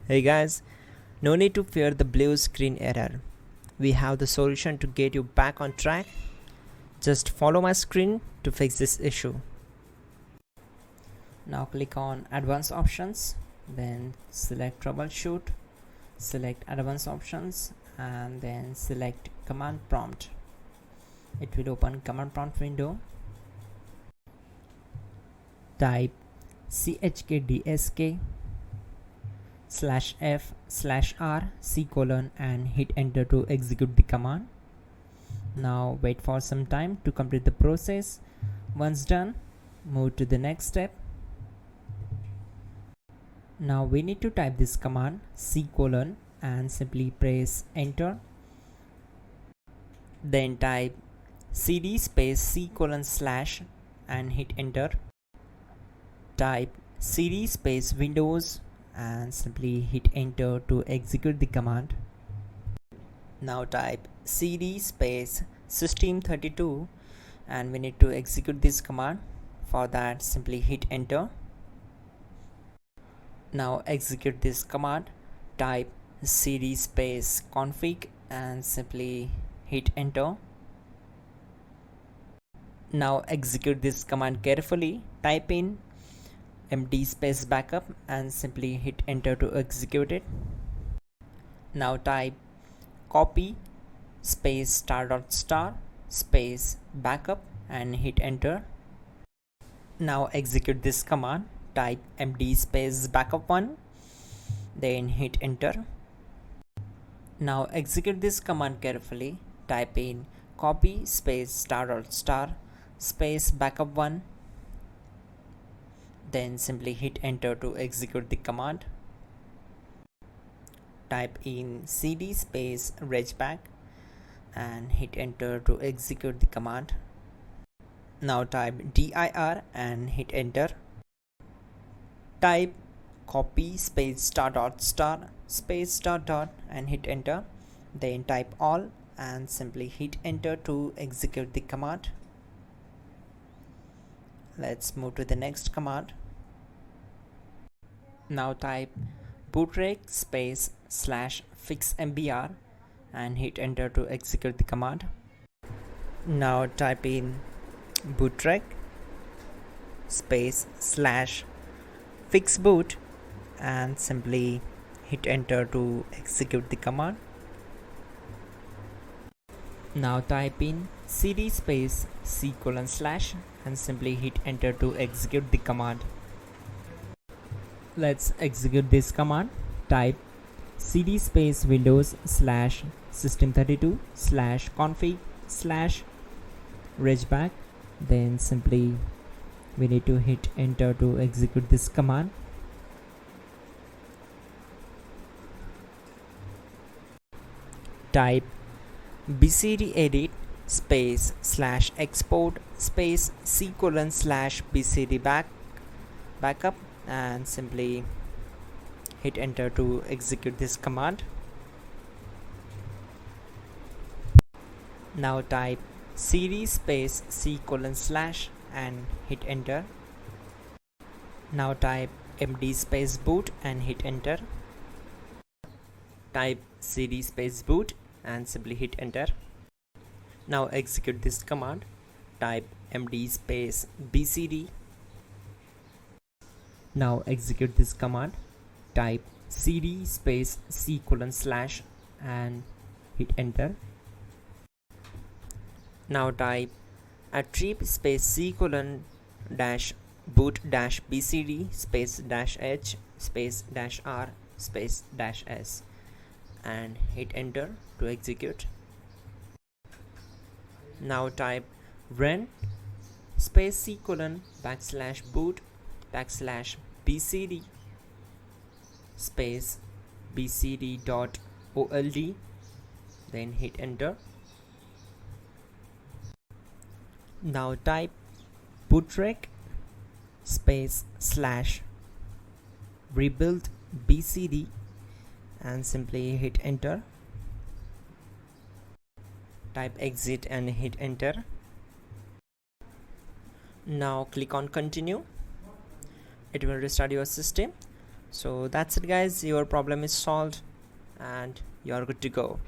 Hey guys, no need to fear the blue screen error. We have the solution to get you back on track. Just follow my screen to fix this issue. Now click on Advanced Options, then select Troubleshoot, select Advanced Options, and then select Command Prompt. It will open Command Prompt window. Type chkdsk /f/r and hit enter to execute the command. Now wait for some time to complete the process. Once done, move to the next step. Now we need to type this command and simply press enter. Then type cd space c:/ and hit enter. Type cd space Windows and simply hit enter to execute the command. Now type cd space system32 and we need to execute this command. For that, simply hit enter. Now execute this command. Type cd space config and simply hit enter. Now execute this command carefully. Type in md space backup and simply hit enter to execute it. Now type copy space ** space backup and hit enter. Now execute this command. Type md space backup1, then hit enter. Now execute this command carefully. Type in copy space ** space backup1, then simply hit enter to execute the command. Type in cd space regback and hit enter to execute the command. Now type dir and hit enter. Type copy space ** space .. and hit enter. Then type all and simply hit enter to execute the command. Let's move to the next command. Now type bootrec space /fixmbr and hit enter to execute the command. Now type in bootrec space /fixboot and simply hit enter to execute the command. Now type in cd space c:/ and simply hit enter to execute the command. Let's execute this command. Type cd space Windows /system32 /config /regback, then simply we need to hit enter to execute this command. Type bcd edit space /export space c:/ bcd backup and simply hit enter to execute this command. Now type cd space c:/ and hit enter. Now type md space boot and hit enter. Type cd space boot and simply hit enter. Now execute this command. Type md space bcd. Now execute this command. Type cd space c:/ and hit enter. Now type attrib space c:/ boot bcd space -h space -r space -s and hit enter to execute. Now type run space c:/ /boot /bcd space bcd.old, then hit enter. Now type bootrec space /rebuild bcd and simply hit enter. Type exit and hit enter. Now click on continue. It will restart your system. So that's it guys, your problem is solved and you're good to go.